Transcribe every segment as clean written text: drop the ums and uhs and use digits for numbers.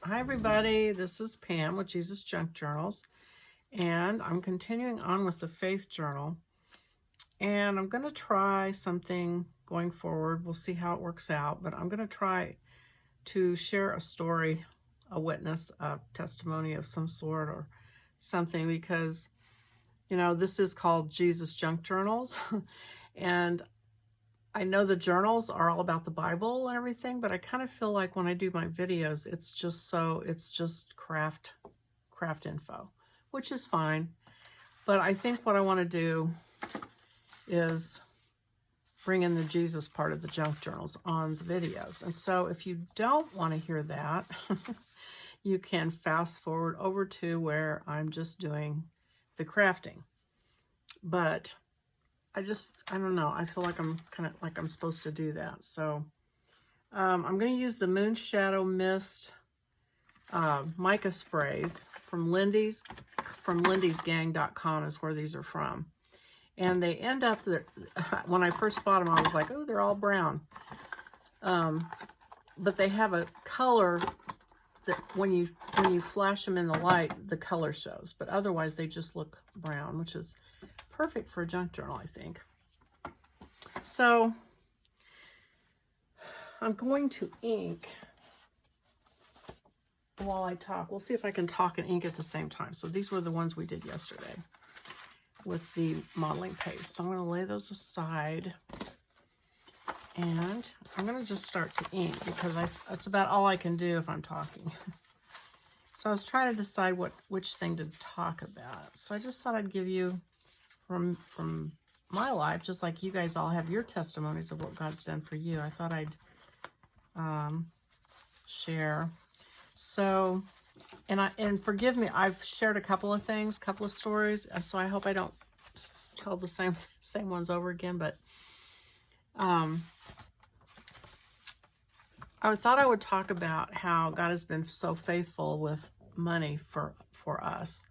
Hi everybody, this is Pam with Jesus Junk Journals, and I'm continuing on with the Faith Journal, and I'm going to try something going forward. We'll see how it works out, but I'm going to try to share a story, a witness, a testimony of some sort or something, because, you know, this is called Jesus Junk Journals, and I know the journals are all about the Bible and everything, but I kind of feel like when I do my videos, it's just craft info, which is fine. But I think what I want to do is bring in the Jesus part of the junk journals on the videos. And so if you don't want to hear that, you can fast forward over to where I'm just doing the crafting. But I don't know. I feel like I'm kind of like I'm supposed to do that. So I'm going to use the Moon Shadow Mist mica sprays from Lindy's, lindysgang.com is where these are from. And they end up, when I first bought them, I was like, oh, they're all brown. But they have a color that when you flash them in the light, the color shows. But otherwise, they just look brown, which is perfect for a junk journal, I think. So I'm going to ink while I talk. We'll see if I can talk and ink at the same time. So these were the ones we did yesterday with the modeling paste. So I'm going to lay those aside, and I'm going to just start to ink because that's about all I can do if I'm talking. So I was trying to decide which thing to talk about. So I just thought I'd give you from my life, just like you guys all have your testimonies of what God's done for you. I thought I'd share. So, and forgive me, I've shared a couple of things, couple of stories, so I hope I don't tell the same ones over again, but I thought I would talk about how God has been so faithful with money for us.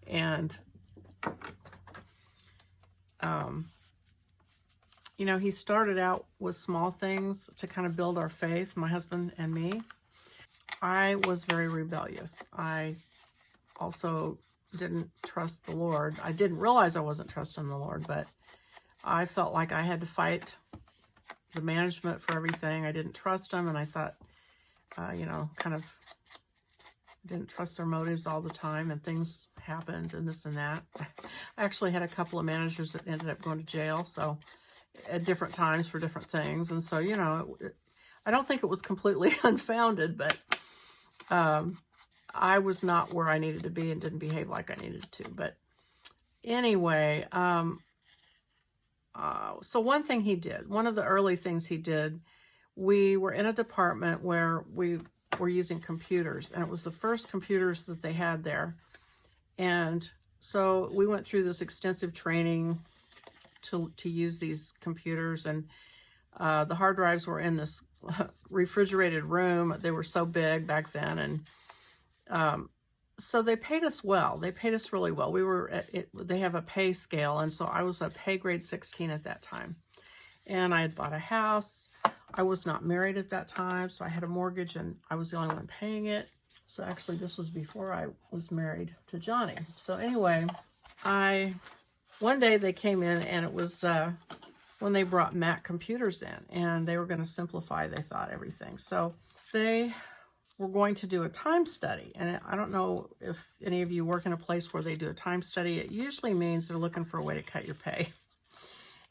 And you know, he started out with small things to kind of build our faith, my husband and me. I was very rebellious. I also didn't trust the Lord. I didn't realize I wasn't trusting the Lord, but I felt like I had to fight the management for everything. I didn't trust them, and I thought, you know, kind of didn't trust their motives all the time, and things happened and this and that. I actually had a couple of managers that ended up going to jail, so at different times for different things. And so, you know, I don't think it was completely unfounded, but I was not where I needed to be and didn't behave like I needed to. But anyway, so one thing he did, one of the early things he did, we were in a department where we were using computers, and it was the first computers that they had there. And so we went through this extensive training to use these computers, and the hard drives were in this refrigerated room. They were so big back then, and so they paid us well. They paid us really well. We were they have a pay scale, and so I was a pay grade 16 at that time, and I had bought a house. I was not married at that time, so I had a mortgage, and I was the only one paying it. So actually, this was before I was married to Johnny. So anyway, one day they came in, and it was when they brought Mac computers in, and they were going to simplify, they thought, everything. So they were going to do a time study. And I don't know if any of you work in a place where they do a time study. It usually means they're looking for a way to cut your pay.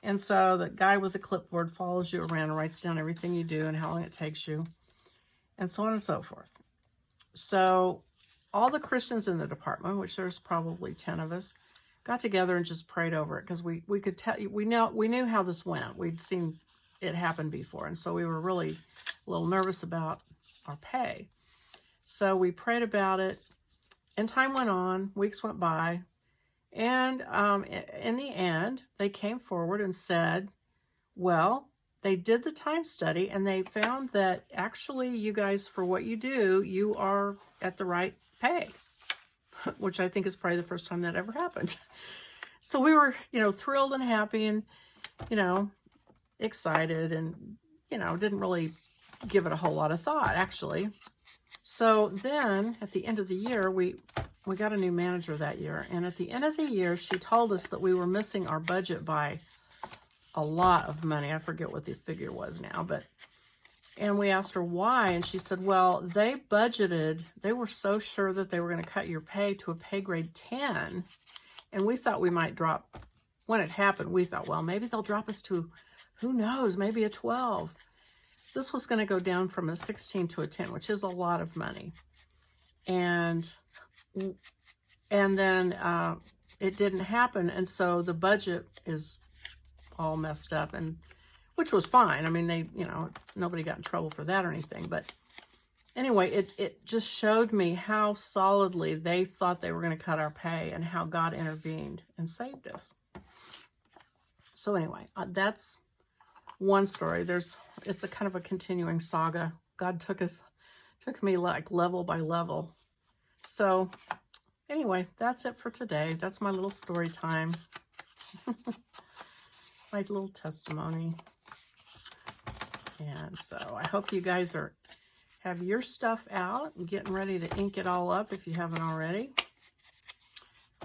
And so the guy with the clipboard follows you around and writes down everything you do and how long it takes you, and so on and so forth. So all the Christians in the department, which there's probably 10 of us, got together and just prayed over it, because we could tell, we knew how this went. We'd seen it happen before, and so we were really a little nervous about our pay. So we prayed about it, and time went on, weeks went by, and in the end, they came forward and said, well, they did the time study, and they found that actually you guys, for what you do, you are at the right pay, which I think is probably the first time that ever happened. So we were, you know, thrilled and happy and, you know, excited, and, you know, didn't really give it a whole lot of thought, actually. So then at the end of the year, we got a new manager that year. And at the end of the year, she told us that we were missing our budget by a lot of money. I forget what the figure was now, and we asked her why. And she said, well, they budgeted, they were so sure that they were going to cut your pay to a pay grade 10. And we thought we might drop, when it happened, we thought, well, maybe they'll drop us to, who knows, maybe a 12. This was going to go down from a 16 to a 10, which is a lot of money. And then it didn't happen. And so the budget is all messed up, and which was fine. I mean, they, nobody got in trouble for that or anything. But anyway, it just showed me how solidly they thought they were going to cut our pay and how God intervened and saved us. So anyway, that's one story. It's a kind of a continuing saga. God took me like level by level. So anyway, that's it for today. That's my little story time. My little testimony. And so I hope you guys have your stuff out and getting ready to ink it all up if you haven't already.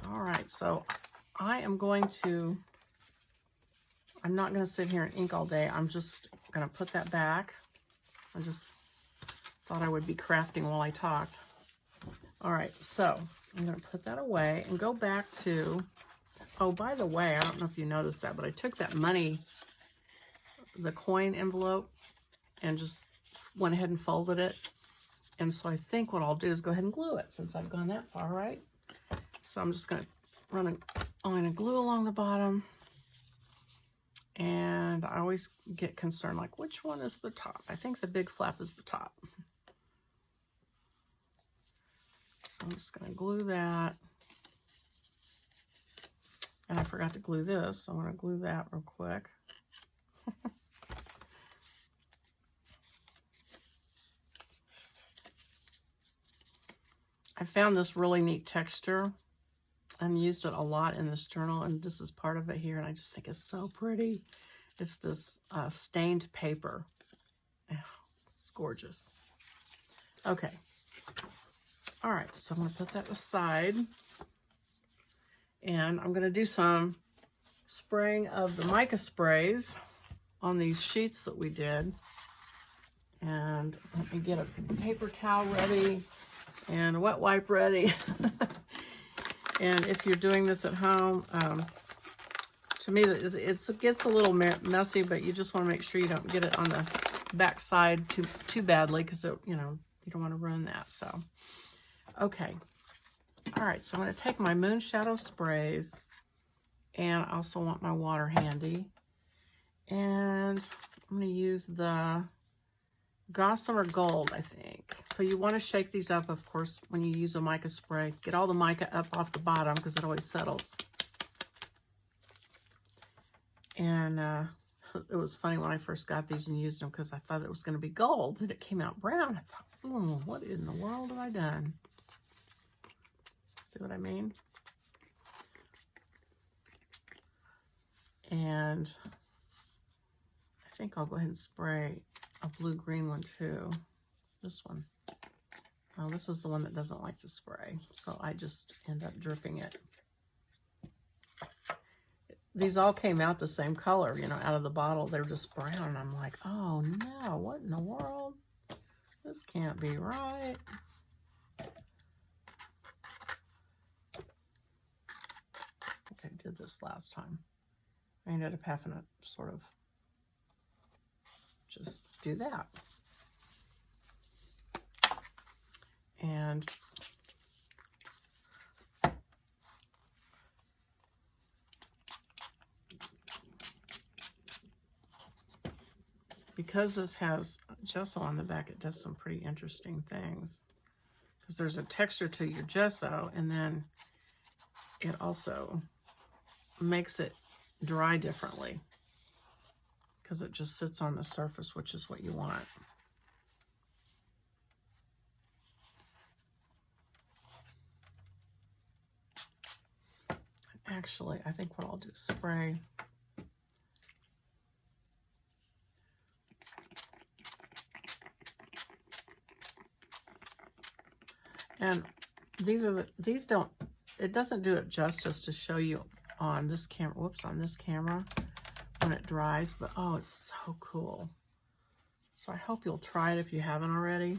All right, so I'm not going to sit here and ink all day. I'm just going to put that back. I just thought I would be crafting while I talked. All right, so I'm going to put that away and go back to, oh, by the way, I don't know if you noticed that, but I took that money, the coin envelope, and just went ahead and folded it. And so I think what I'll do is go ahead and glue it since I've gone that far, right? So I'm just going to run a line of glue along the bottom. And I always get concerned, like, which one is the top? I think the big flap is the top. So I'm just going to glue that. And I forgot to glue this, so I'm going to glue that real quick. I found this really neat texture and used it a lot in this journal, and this is part of it here, and I just think it's so pretty. It's this stained paper. Oh, it's gorgeous. Okay. All right, so I'm going to put that aside, and I'm going to do some spraying of the mica sprays on these sheets that we did. And let me get a paper towel ready and a wet wipe ready. And if you're doing this at home, to me, it gets a little messy, but you just want to make sure you don't get it on the back side too badly, because you don't want to ruin that. So, okay. All right, so I'm going to take my moon shadow sprays, and I also want my water handy. And I'm going to use the Gossamer Gold, I think. So you want to shake these up, of course, when you use a mica spray. Get all the mica up off the bottom because it always settles. And it was funny when I first got these and used them because I thought it was going to be gold, and it came out brown. I thought, oh, what in the world have I done? See what I mean? And I think I'll go ahead and spray a blue-green one too. This one. Oh, this is the one that doesn't like to spray, so I just end up dripping it. These all came out the same color, out of the bottle. They're just brown, and I'm like, oh no, what in the world? This can't be right. I think I did this last time. I ended up having to sort of just do that. And because this has gesso on the back, it does some pretty interesting things. Because there's a texture to your gesso, and then it also makes it dry differently. Because it just sits on the surface, which is what you want. Actually, I think what I'll do is spray And these don't, it doesn't do it justice to show you on this camera, whoops, on this camera when it dries, but oh, it's so cool. So I hope you'll try it if you haven't already,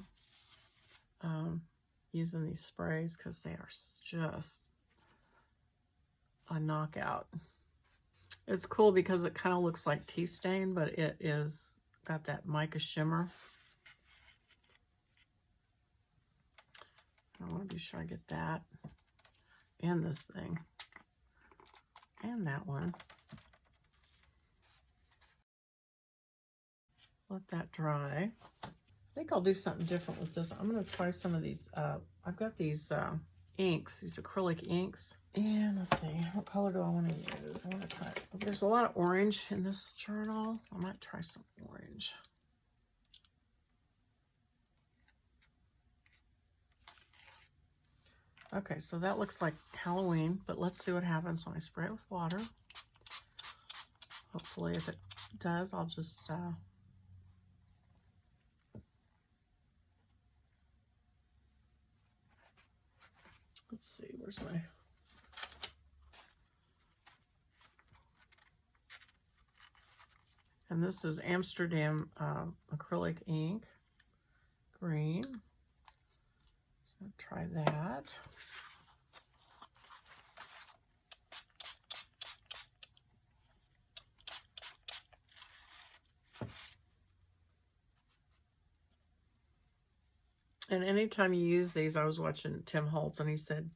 using these sprays, because they are just a knockout. It's cool because it kind of looks like tea stain, but it is got that mica shimmer. I want to be sure I get that and this thing and that one. Let that dry. I think I'll do something different with this. I'm going to try some of these. I've got these inks, these acrylic inks. And let's see, what color do I want to use? I want to try, there's a lot of orange in this journal. I might try some orange. Okay, so that looks like Halloween, but let's see what happens when I spray it with water. Hopefully, if it does, I'll just let's see, where's my... And this is Amsterdam acrylic ink, green. So try that. And anytime you use these, I was watching Tim Holtz, and he said,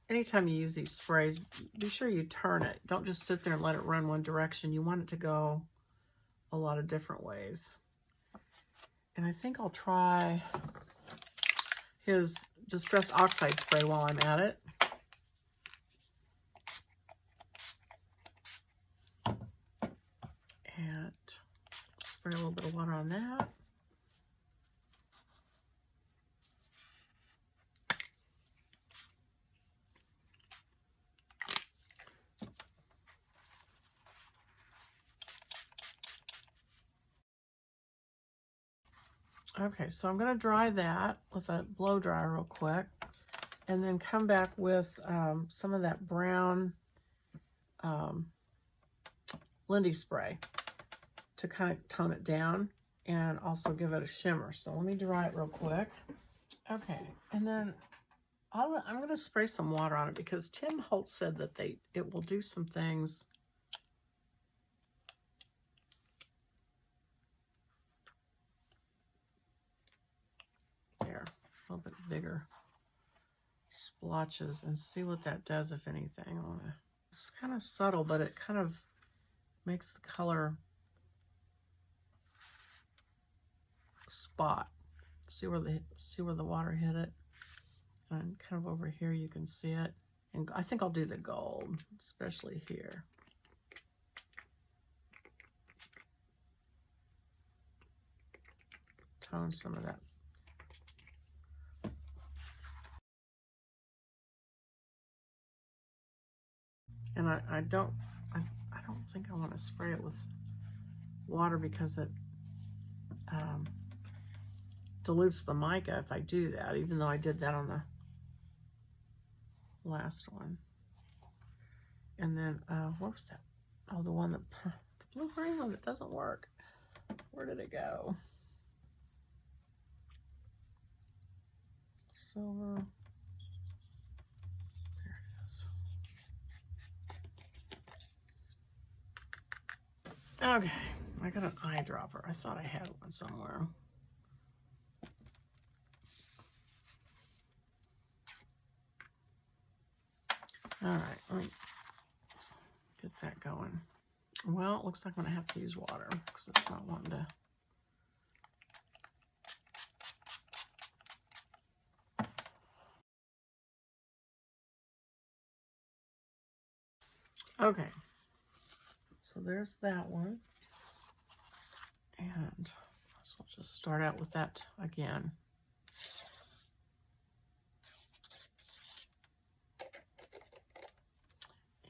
anytime you use these sprays, be sure you turn it. Don't just sit there and let it run one direction. You want it to go a lot of different ways. And I think I'll try his Distress Oxide spray while I'm at it. And spray a little bit of water on that. Okay, so I'm going to dry that with a blow dryer real quick, and then come back with some of that brown Lindy spray to kind of tone it down and also give it a shimmer. So let me dry it real quick. Okay, and then I'm going to spray some water on it because Tim Holtz said that it will do some things. There, a little bit bigger splotches, and see what that does, if anything. It's kind of subtle, but it kind of makes the color spot. See where the water hit it, and kind of over here you can see it. And I think I'll do the gold, especially here. Tone some of that. And I don't think I want to spray it with water because it dilutes the mica if I do that, even though I did that on the last one. And then, what was that? Oh, the one that, the blue-green one that doesn't work. Where did it go? Silver. There it is. Okay, I got an eyedropper. I thought I had one somewhere. All right, let me get that going. Well, it looks like I'm going to have to use water because it's not wanting to. Okay, so there's that one. And so we'll just start out with that again.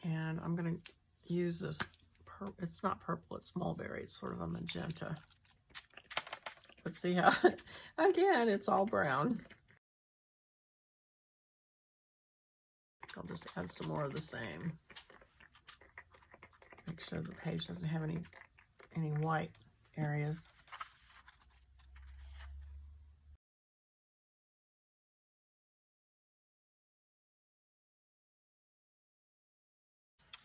And I'm going to use this, it's not purple, it's mulberry. It's sort of a magenta. But see how, again, it's all brown. I'll just add some more of the same. Make sure the page doesn't have any white areas.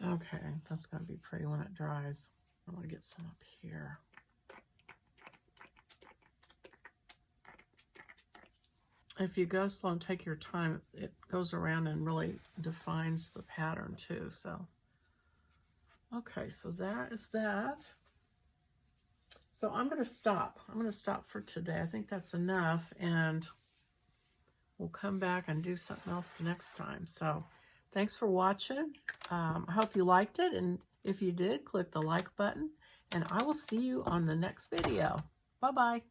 Okay, that's going to be pretty when it dries. I'm going to get some up here. If you go slow and take your time, it goes around and really defines the pattern too. So, okay, so that is that. So I'm going to stop. I'm going to stop for today. I think that's enough, and we'll come back and do something else next time. So thanks for watching. I hope you liked it, and if you did, click the like button, and I will see you on the next video. Bye-bye.